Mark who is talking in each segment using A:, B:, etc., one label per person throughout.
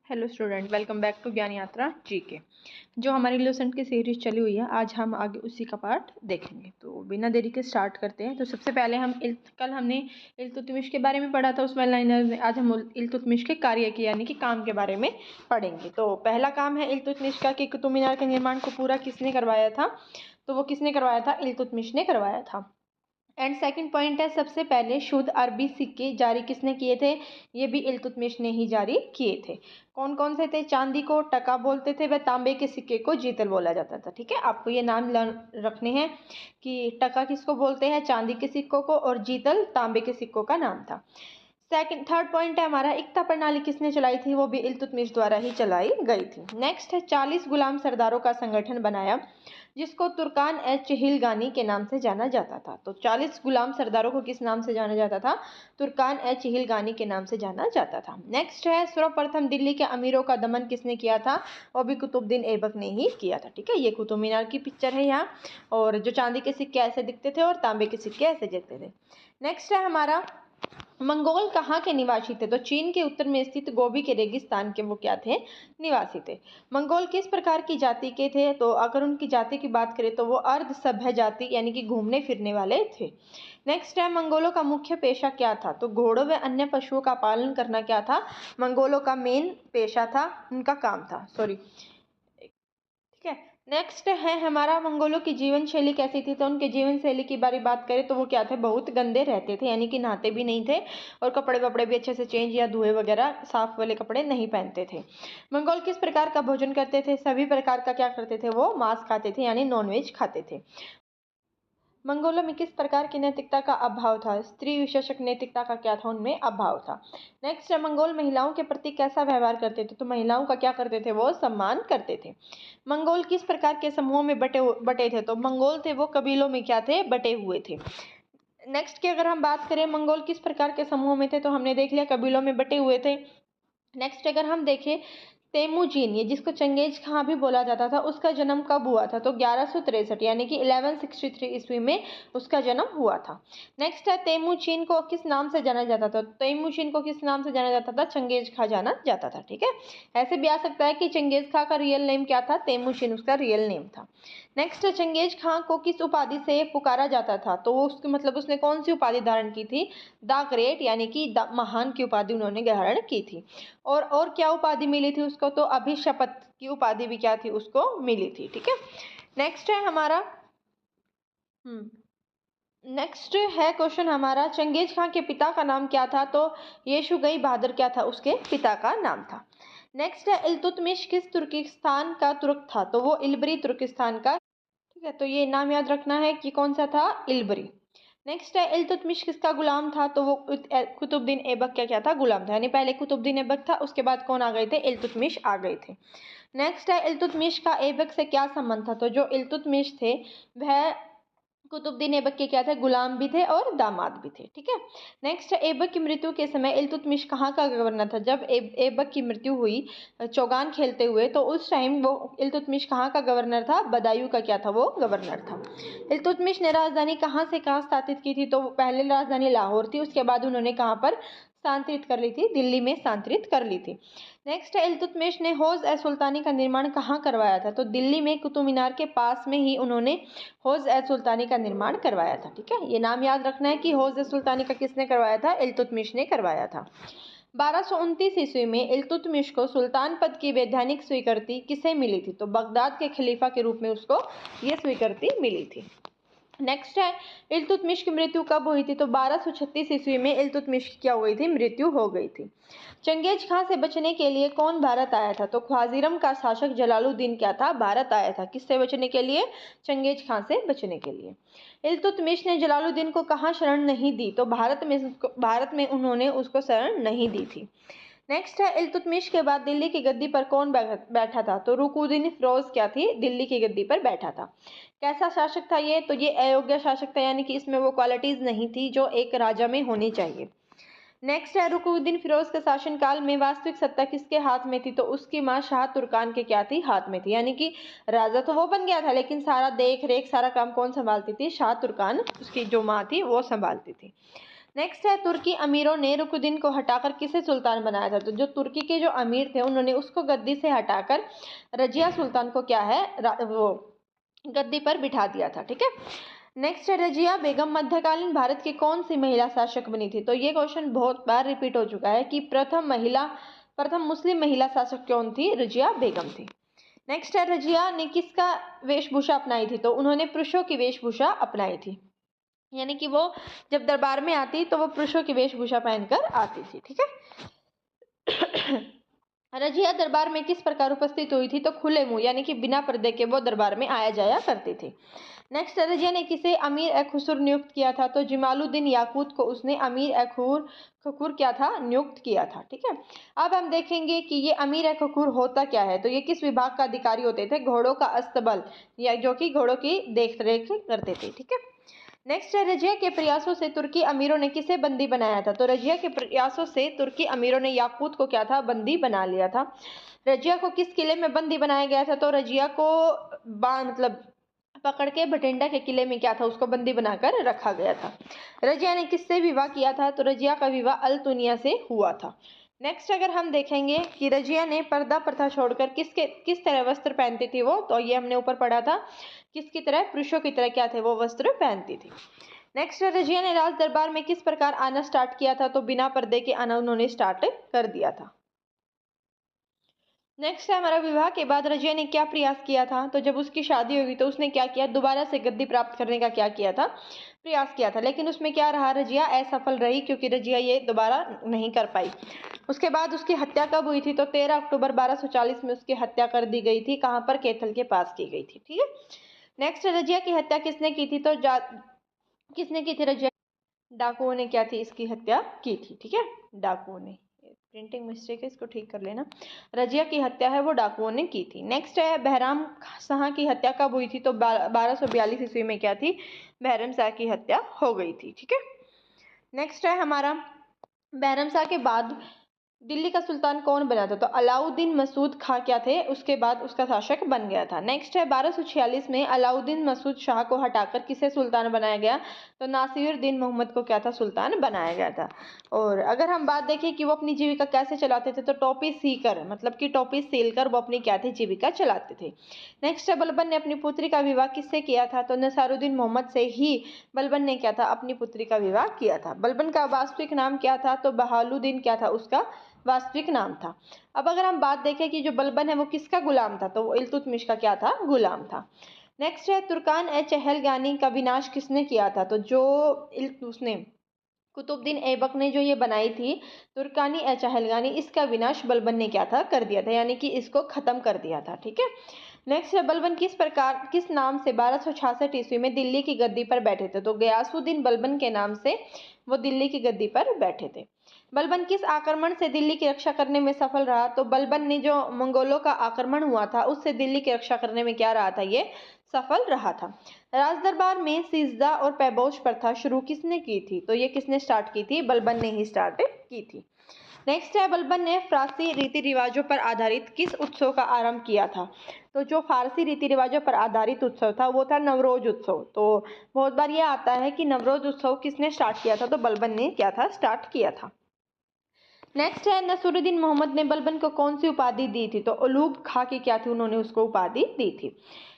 A: Hello student, welcome back to Gyan Yatra GK. जो हमारी lesson की सीरीज चली हुई है, आज हम आगे उसी का पार्ट देखेंगे। तो बिना देरी के स्टार्ट करते हैं। तो सबसे पहले कल हमने इल्तुतमिश के बारे में पढ़ा था उस वन लाइनर में। आज हम इल्तुतमिश के कार्य के यानी कि काम के बारे में पढ़ेंगे। तो पहला काम है इल्तुतमिश का कि कुतुब मीनार के निर्माण को पूरा किसने करवाया था। तो वो किसने करवाया था? इल्तुतमिश ने करवाया था। एंड सेकंड पॉइंट है, सबसे पहले शुद्ध अरबी सिक्के जारी किसने किए थे? ये भी इल्तुतमिश ने ही जारी किए थे। कौन कौन से थे? चांदी को टका बोलते थे, वह तांबे के सिक्के को जीतल बोला जाता था। ठीक है, आपको ये नाम रखने हैं कि टका किसको बोलते हैं? चांदी के सिक्कों को, और जीतल तांबे के सिक्कों का नाम था। थर्ड पॉइंट है हमारा, इक्ता प्रणाली किसने चलाई थी? वो भी इल्तुतमिश द्वारा ही चलाई गई थी। नेक्स्ट है, 40 गुलाम सरदारों का संगठन बनाया जिसको तुर्कान ए चिहिलगानी के नाम से जाना जाता था। तो 40 गुलाम सरदारों को किस नाम से जाना जाता था? तुर्कान ए चिहिलगानी के नाम से जाना जाता था। नेक्स्ट है, सर्वप्रथम दिल्ली के अमीरों का दमन किसने किया था? वो भी कुतुबुद्दीन ऐबक ने ही किया था। ठीक है, ये कुतुब मीनार की पिक्चर है यहाँ, और जो चांदी के सिक्के ऐसे दिखते थे और तांबे के सिक्के ऐसे दिखते थे। नेक्स्ट है हमारा, मंगोल कहाँ के निवासी थे? तो चीन के उत्तर में स्थित गोबी के रेगिस्तान के वो क्या थे? निवासी थे। मंगोल किस प्रकार की जाति के थे? तो अगर उनकी जाति की बात करें तो वो अर्ध सभ्य जाति यानी कि घूमने फिरने वाले थे। नेक्स्ट है, मंगोलों का मुख्य पेशा क्या था? तो घोड़ों व अन्य पशुओं का पालन करना क्या था? मंगोलों का मेन पेशा था, उनका काम था। ठीक है। नेक्स्ट है हमारा, मंगोलों की जीवन शैली कैसी थी? तो उनके जीवन शैली की बात करें तो वो क्या थे? बहुत गंदे रहते थे, यानी कि नहाते भी नहीं थे, और कपड़े वपड़े भी अच्छे से चेंज या धुए वगैरह साफ वाले कपड़े नहीं पहनते थे। मंगोल किस प्रकार का भोजन करते थे? सभी प्रकार का क्या करते थे? वो मांस खाते थे, यानी नॉनवेज खाते थे। मंगोलों में किस प्रकार की नैतिकता का अभाव था? स्त्री विशेषक नैतिकता का क्या था? उनमें अभाव था। नेक्स्ट है, मंगोल महिलाओं के प्रति कैसा व्यवहार करते थे? तो महिलाओं का क्या करते थे? वो सम्मान करते थे। मंगोल किस प्रकार के समूहों में बटे थे? तो मंगोल थे वो कबीलों में क्या थे? बटे हुए थे। नेक्स्ट की अगर हम बात करें, मंगोल किस प्रकार के समूह में थे? तो हमने देख लिया कबीलों में बटे हुए थे। नेक्स्ट अगर हम देखें, तेमुजीन, ये जिसको चंगेज खां भी बोला जाता था, उसका जन्म कब हुआ था? तो 1163 यानी कि 1163 ईस्वी में उसका जन्म हुआ था। नेक्स्ट है, तेमुजीन को किस नाम से जाना जाता था? तेमुजीन को किस नाम से जाना जाता था? चंगेज खां जाना जाता था। ठीक है, ऐसे भी आ सकता है कि चंगेज खां का रियल नेम क्या था? तेमुजीन उसका रियल नेम था। नेक्स्ट है, चंगेज खां को किस उपाधि से पुकारा जाता था? तो वो उसके मतलब उसने कौन सी उपाधि धारण की थी? द ग्रेट यानी कि महान की उपाधि उन्होंने धारण की थी। और क्या उपाधि मिली थी उसको? तो अभिशपथ की उपाधि भी क्या थी? उसको मिली थी। ठीक है, नेक्स्ट है हमारा नेक्स्ट है क्वेश्चन हमारा, चंगेज खां के पिता का नाम क्या था? तो येशुगई बहादुर क्या था? उसके पिता का नाम था। नेक्स्ट है, इल्तुतमिश किस तुर्किस्तान का तुर्क था? तो वो इल्बरी तुर्किस्तान का। ठीक है, तो ये नाम याद रखना है कि कौन सा था? इल्बरी। नेक्स्ट है, इल्तुतमिश किसका गुलाम था? तो वो कुतुबुद्दीन ऐबक का क्या था? गुलाम था, यानी पहले कुतुबुद्दीन ऐबक था, उसके बाद कौन आ गए थे? इल्तुतमिश आ गए थे। नेक्स्ट है, इल्तुतमिश का ऐबक से क्या संबंध था? तो जो इल्तुतमिश थे वह कुतुबुद्दीन ऐबक के क्या थे? गुलाम भी थे और दामाद भी थे। ठीक है, नेक्स्ट है, ऐबक की मृत्यु के समय इल्तुतमिश कहाँ का गवर्नर था? जब ऐबक की मृत्यु हुई चौगान खेलते हुए, तो उस टाइम वो इल्तुतमिश कहाँ का गवर्नर था? बदायूं का क्या था? वो गवर्नर था। इल्तुतमिश ने राजधानी कहाँ से कहाँ स्थापित की थी? तो पहले राजधानी लाहौर थी, उसके बाद उन्होंने कहाँ पर स्थानांतरित कर ली थी? दिल्ली में स्थानांतरित कर ली थी। नेक्स्ट है, इल्तुतमिश ने हौज ए सुल्तानी का निर्माण कहाँ करवाया था? तो दिल्ली में कुतुब मीनार के पास में ही उन्होंने हौज ए सुल्तानी का निर्माण करवाया था। ठीक है, ये नाम याद रखना है कि हौज ए सुल्तानी का किसने करवाया था? इल्तुतमिश ने करवाया था। 1229 ईस्वी में इल्तुतमिश को सुल्तान पद की वैधानिक स्वीकृति किसे मिली थी? तो बगदाद के खलीफा के रूप में उसको ये स्वीकृति मिली थी। नेक्स्ट है, इल्तुतमिश की मृत्यु कब हुई थी? तो 1236 ईस्वी में इल्तुतमिश की क्या हुई थी? मृत्यु हो गई थी। चंगेज खां से बचने के लिए कौन भारत आया था? तो ख्वाजिरम का शासक जलालुद्दीन क्या था? भारत आया था। किससे बचने के लिए? चंगेज खां से बचने के लिए। इल्तुतमिश ने जलालुद्दीन को कहाँ शरण नहीं दी? तो भारत में उन्होंने उसको शरण नहीं दी थी। नेक्स्ट है, इल्तुतमिश के बाद दिल्ली की गद्दी पर कौन बैठा था? तो रुकुनुद्दीन फिरोज क्या थी? दिल्ली की गद्दी पर बैठा था। कैसा शासक था ये? तो ये अयोग्य शासक था, यानी कि इसमें वो क्वालिटीज नहीं थी जो एक राजा में होनी चाहिए। नेक्स्ट है, रुकुनुद्दीन फिरोज के शासनकाल में वास्तविक सत्ता किसके हाथ में थी? तो उसकी मां शाह तुर्कान के क्या थी? हाथ में थी, यानी कि राजा तो वो बन गया था, लेकिन सारा देख रेख सारा काम कौन संभालती थी? शाह तुर्कान, उसकी जो मां थी वो संभालती थी। नेक्स्ट है तुर्की अमीरों ने रुकुनुद्दीन को हटाकर किसे सुल्तान बनाया था। तो जो तुर्की के जो अमीर थे उन्होंने उसको गद्दी से हटाकर रजिया सुल्तान को क्या है वो गद्दी पर बिठा दिया था। ठीक है, नेक्स्ट है रजिया बेगम मध्यकालीन भारत की कौन सी महिला शासक बनी थी। तो ये क्वेश्चन बहुत बार रिपीट हो चुका है कि प्रथम मुस्लिम महिला शासक कौन थी, रजिया बेगम थी। नेक्स्ट है रजिया ने किसका वेशभूषा अपनाई थी। तो उन्होंने पुरुषों की वेशभूषा अपनाई थी, यानी कि वो जब दरबार में आती तो वो पुरुषों की वेशभूषा पहनकर आती थी। ठीक है, रजिया दरबार में किस प्रकार उपस्थित हुई थी। तो खुले मुंह, यानी कि बिना पर्दे के वो दरबार में आया जाया करती थी। नेक्स्ट, रजिया ने किसे अमीर ए खुसर नियुक्त किया था। तो जमालुद्दीन याकूत को उसने अमीर ए खकुर क्या था, नियुक्त किया था। ठीक है, अब हम देखेंगे कि ये अमीर ए खकुर होता क्या है। तो ये किस विभाग का अधिकारी होते थे, घोड़ों का अस्तबल, या जो कि घोड़ों की देख रेख करते थे। ठीक है, नेक्स्ट है रजिया के प्रयासों से तुर्की अमीरों ने किसे बंदी बनाया था। तो रजिया के प्रयासों से तुर्की अमीरों ने याकूत को क्या था, बंदी बना लिया था। रजिया को किस किले में बंदी बनाया गया था। तो रजिया को मतलब पकड़ के बठिंडा के किले में क्या था, उसको बंदी बनाकर रखा गया था। रजिया ने किससे विवाह किया था। तो रजिया का विवाह अल्तुनिया से हुआ था। नेक्स्ट अगर हम देखेंगे कि रजिया ने पर्दा प्रथा छोड़कर किस तरह वस्त्र पहनती थी वो, तो ये हमने ऊपर पढ़ा था, किसकी तरह, पुरुषों की तरह क्या थे वो वस्त्र पहनती थी। नेक्स्ट, रजिया ने राज दरबार में किस प्रकार आना स्टार्ट किया था। तो बिना पर्दे के आना उन्होंने स्टार्ट कर दिया था। नेक्स्ट है हमारा विवाह के बाद रजिया ने क्या प्रयास किया था। तो जब उसकी शादी होगी तो उसने क्या किया, दोबारा से गद्दी प्राप्त करने का क्या किया था, प्रयास किया था। लेकिन उसमें क्या रहा, रजिया असफल रही, क्योंकि रजिया ये दोबारा नहीं कर पाई। उसके बाद उसकी हत्या कब हुई थी। तो 13 अक्टूबर 1240 में उसकी हत्या कर दी गई थी। कहाँ पर, कैथल के पास की गई थी। ठीक है, नेक्स्ट, रजिया की हत्या किसने की थी। तो किसने की थी, रजिया, डाकुओं ने क्या थी, इसकी हत्या की थी। ठीक है, डाकुओं ने, प्रिंटिंग मिस्टेक है, इसको ठीक कर लेना। रजिया की हत्या है वो डाकुओं ने की थी। नेक्स्ट है बहराम शाह की हत्या कब हुई थी। तो 1242 ईस्वी में क्या थी, बहरम शाह की हत्या हो गई थी। ठीक है, नेक्स्ट है हमारा बहरम शाह के बाद दिल्ली का सुल्तान कौन बना था। तो अलाउद्दीन मसूद खां क्या थे, उसके बाद उसका शासक बन गया था। नेक्स्ट है 1246 में अलाउद्दीन मसूद शाह को हटाकर किसे सुल्तान बनाया गया। तो नासिरुद्दीन मोहम्मद को क्या था, सुल्तान बनाया गया था। और अगर हम बात देखें कि वो अपनी जीविका कैसे चलाते थे, तो टोपी सीकर, मतलब कि टोपी सील कर वो अपनी क्या थी, जीविका चलाते थे। नेक्स्ट है बलबन ने अपनी पुत्री का विवाह किससे किया था। तो नसारुद्दीन मोहम्मद से ही बलबन ने क्या था, अपनी पुत्री का विवाह किया था। बलबन का वास्तविक नाम क्या था। तो बहालुद्दीन क्या था, उसका वास्तविक नाम था। अब अगर हम बात देखें कि जो बलबन है वो किसका गुलाम था। तो वो इल्तुतमिश का क्या था, गुलाम था। नेक्स्ट है तुर्कान ए चहलगानी का विनाश किसने किया था। तो जो उसने कुतुबुद्दीन ऐबक ने जो ये बनाई थी तुर्कानी ए चहलगानी, इसका विनाश बलबन ने क्या था, कर दिया था, यानी कि इसको खत्म कर दिया था। ठीक है, नेक्स्ट है बलबन किस नाम से 1266 ईस्वी में दिल्ली की गद्दी पर बैठे थे। तो गयासुद्दीन बलबन के नाम से वो दिल्ली की गद्दी पर बैठे थे। बलबन किस आक्रमण से दिल्ली की रक्षा करने में सफल रहा। तो बलबन ने जो मंगोलों का आक्रमण हुआ था उससे दिल्ली की रक्षा करने में क्या रहा था, ये सफल रहा था। राजदरबार में सिजदा और पैबोश प्रथा शुरू किसने की थी। तो ये किसने स्टार्ट की थी, बलबन ने ही स्टार्ट की थी। नेक्स्ट है बलबन ने फारसी रीति रिवाजों पर आधारित किस उत्सव का आरंभ किया था। तो जो फारसी रीति रिवाजों पर आधारित उत्सव था वो था नवरोज उत्सव। तो बहुत बार ये आता है कि नवरोज उत्सव किसने स्टार्ट किया था। तो बलबन ने क्या था, स्टार्ट किया था। नेक्स्ट है नसरुद्दीन मोहम्मद ने बलबन को कौन सी उपाधि दी थी। तो उलूग खां की क्या थी, उन्होंने उसको उपाधि दी थी।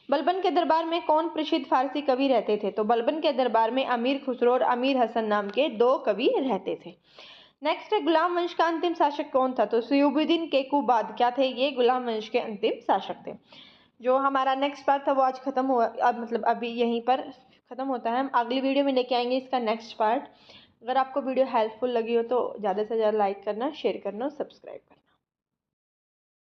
A: बलबन के दरबार में कौन प्रसिद्ध फारसी कवि रहते थे। तो बलबन के दरबार में अमीर खुसरो और अमीर हसन नाम के दो कवि रहते थे। नेक्स्ट है गुलाम वंश का अंतिम शासक कौन था। तो सयूबुद्दीन केकूबाद क्या थे, ये गुलाम वंश के अंतिम शासक थे। जो हमारा नेक्स्ट पार्ट था वो आज खत्म हुआ, अब मतलब अभी यहीं पर खत्म होता है। हम अगली वीडियो में लेके आएंगे इसका नेक्स्ट पार्ट। अगर आपको वीडियो हेल्पफुल लगी हो तो ज़्यादा से ज़्यादा लाइक करना, शेयर करना और सब्सक्राइब करना।